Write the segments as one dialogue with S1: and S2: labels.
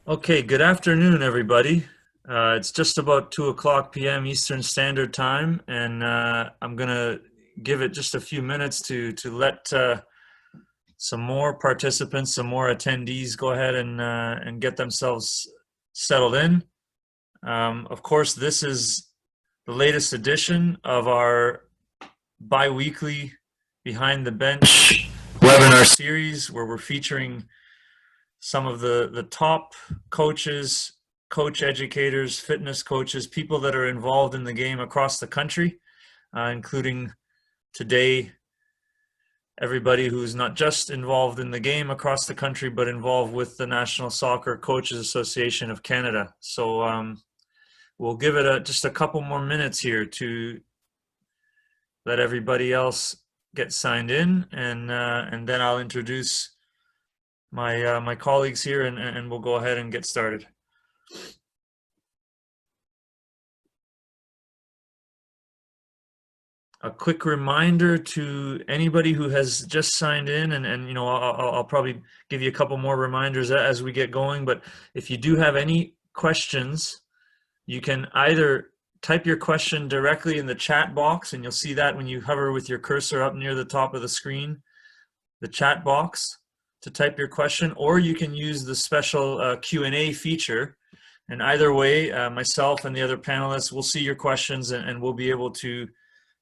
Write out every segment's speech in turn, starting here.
S1: Okay, good afternoon, everybody. It's just about 2 o'clock p.m. Eastern Standard Time, and I'm gonna give it just a few minutes to let some more participants, some more attendees go ahead and get themselves settled in. Of course, this is the latest edition of our bi-weekly Behind the Bench webinar series, where we're featuring some of the top coaches, coach educators, fitness coaches, people that are involved in the game across the country, including today, everybody who's not just involved in the game across the country, but involved with the National Soccer Coaches Association of Canada. So we'll give it just a couple more minutes here to let everybody else get signed in, and then I'll introduce my colleagues here, and we'll go ahead and get started. A quick reminder to anybody who has just signed in, and you know, I'll probably give you a couple more reminders as we get going, but if you do have any questions, you can either type your question directly in the chat box, and you'll see that when you hover with your cursor up near the top of the screen, the chat box, to type your question, or you can use the special Q&A feature. And either way, myself and the other panelists will see your questions, and we'll be able to,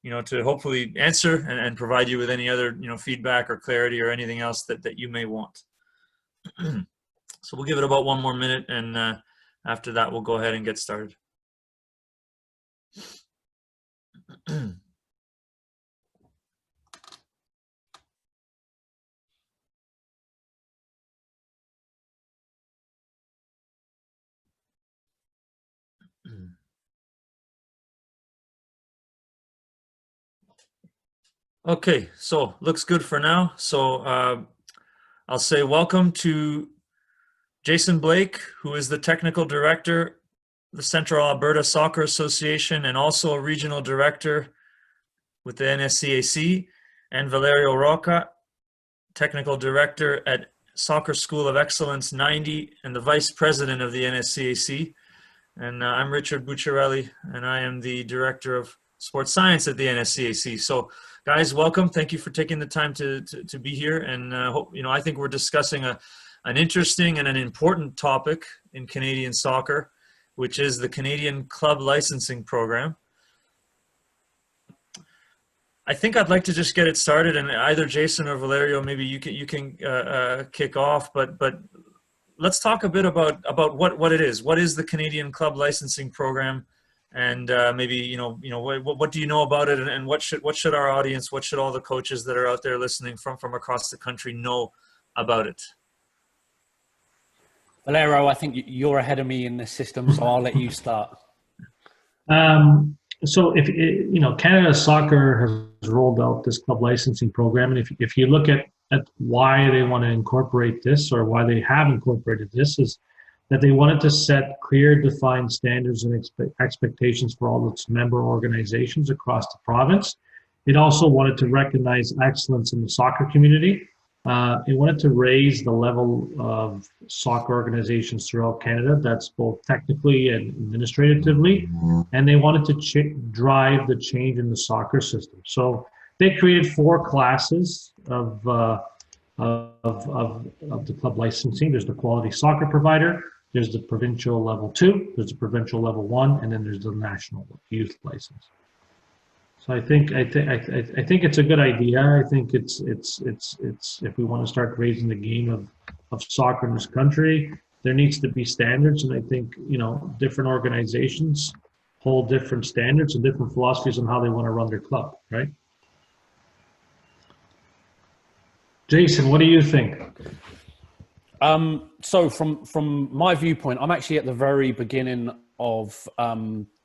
S1: you know, to hopefully answer and provide you with any other, you know, feedback or clarity or anything else that you may want. So we'll give it about one more minute, and after that, we'll go ahead and get started. Okay, so looks good for now. So I'll say welcome to Jason Blake, who is the Technical Director of the Central Alberta Soccer Association and also a Regional Director with the NSCAC, and Valerio Rocca, Technical Director at Soccer School of Excellence 90 and the Vice President of the NSCAC. And I'm Richard Bucciarelli, and I am the Director of Sports Science at the NSCAC. So guys, welcome. Thank you for taking the time to be here. And hope, you know, I think we're discussing an interesting and an important topic in Canadian soccer, which is the Canadian Club Licensing Program. I think I'd like to just get it started, and either Jason or Valerio, maybe you can kick off. But let's talk a bit about what it is. What is the Canadian Club Licensing Program, and maybe you know what do you know about it, and what should our audience, what should all the coaches that are out there listening from across the country know about it?
S2: Valerio, I think you're ahead of me in this system, so I'll let you start.
S3: So if you know, Canada Soccer has rolled out this club licensing program, and if you look at why they want to incorporate this, or why they have incorporated this, is that they wanted to set clear, defined standards and expectations for all its member organizations across the province. It also wanted to recognize excellence in the soccer community. It wanted to raise the level of soccer organizations throughout Canada, that's both technically and administratively, and they wanted to drive the change in the soccer system. So they created 4 classes of the club licensing. There's the quality soccer provider, there's the provincial level 2, there's the provincial level 1, and then there's the national youth license. So I think it's a good idea. I think it's if we want to start raising the game of soccer in this country, there needs to be standards, and I think, you know, different organizations hold different standards and different philosophies on how they want to run their club, right? Jason, what do you think?
S2: So from my viewpoint, I'm actually at the very beginning of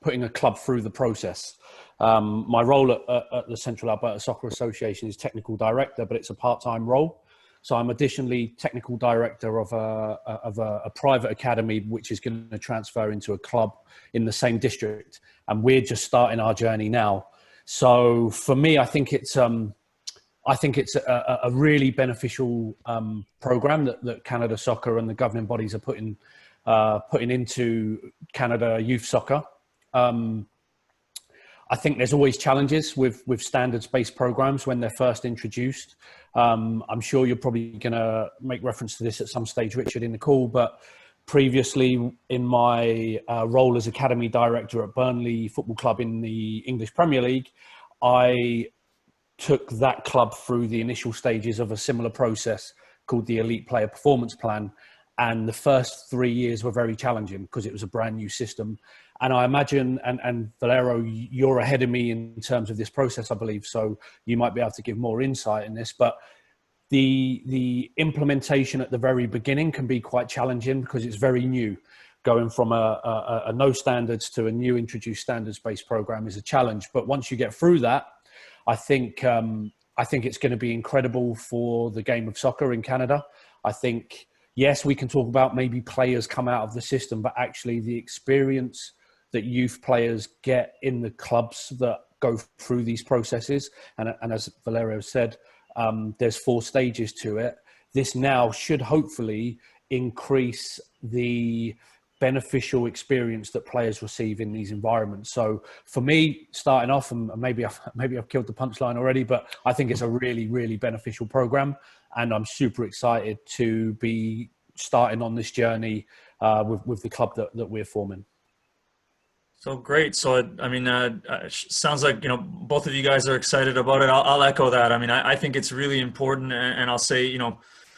S2: putting a club through the process. My role at the Central Alberta Soccer Association is technical director, but it's a part-time role. So I'm additionally technical director of a private academy, which is going to transfer into a club in the same district. And we're just starting our journey now. So for me, I think it's a really beneficial program that Canada Soccer and the governing bodies are putting into Canada youth soccer. I think there's always challenges with standards-based programs when they're first introduced. I'm sure you're probably going to make reference to this at some stage, Richard, in the call, but previously in my role as academy director at Burnley Football Club in the English Premier League, I took that club through the initial stages of a similar process called the Elite Player Performance Plan. And the first 3 years were very challenging because it was a brand new system. And I imagine, and Valerio, you're ahead of me in terms of this process, I believe, so you might be able to give more insight in this. But the implementation at the very beginning can be quite challenging because it's very new. Going from a no standards to a new introduced standards-based program is a challenge. But once you get through that, I think it's going to be incredible for the game of soccer in Canada. I think, yes, we can talk about maybe players come out of the system, but actually the experience that youth players get in the clubs that go through these processes. And as Valerio said, there's 4 stages to it. This now should hopefully increase the beneficial experience that players receive in these environments. So for me, starting off, and maybe I've killed the punchline already, but I think it's a really, really beneficial program. And I'm super excited to be starting on this journey with the club that we're forming.
S1: So great. So, I mean, sounds like, both of you guys are excited about it. I'll echo that. I mean, I think it's really important. And I'll say,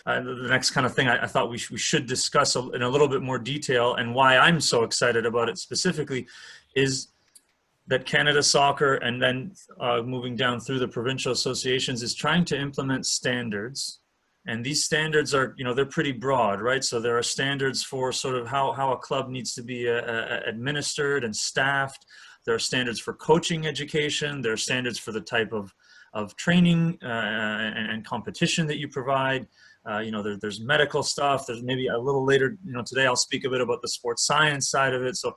S1: the next kind of thing I thought we should discuss in a little bit more detail, and why I'm so excited about it specifically is that Canada Soccer, and then moving down through the provincial associations, is trying to implement standards. And these standards are, they're pretty broad, right? So there are standards for sort of how a club needs to be administered and staffed. There are standards for coaching education. There are standards for the type of training and competition that you provide. There's medical stuff. There's maybe a little later, today I'll speak a bit about the sports science side of it. So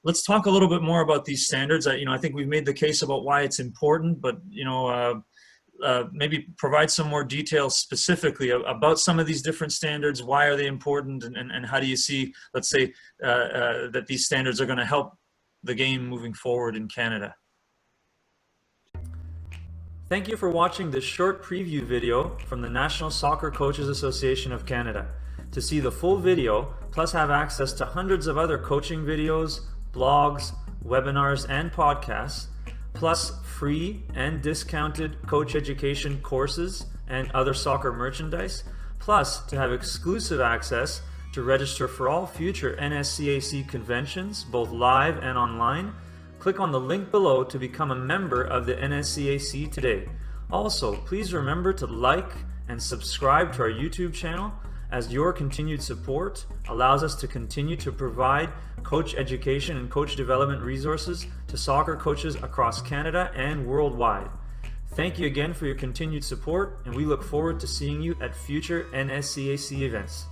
S1: let's talk a little bit more about these standards. I think we've made the case about why it's important, but, maybe provide some more details specifically about some of these different standards. Why are they important, and how do you see, let's say, that these standards are going to help the game moving forward in Canada? Thank you for watching this short preview video from the National Soccer Coaches Association of Canada. To see the full video, plus have access to hundreds of other coaching videos, blogs, webinars, and podcasts, plus free and discounted coach education courses and other soccer merchandise, plus to have exclusive access to register for all future NSCAC conventions, both live and online, click on the link below to become a member of the NSCAC today. Also, please remember to like and subscribe to our YouTube channel, as your continued support allows us to continue to provide coach education and coach development resources to soccer coaches across Canada and worldwide. Thank you again for your continued support, and we look forward to seeing you at future NSCAC events.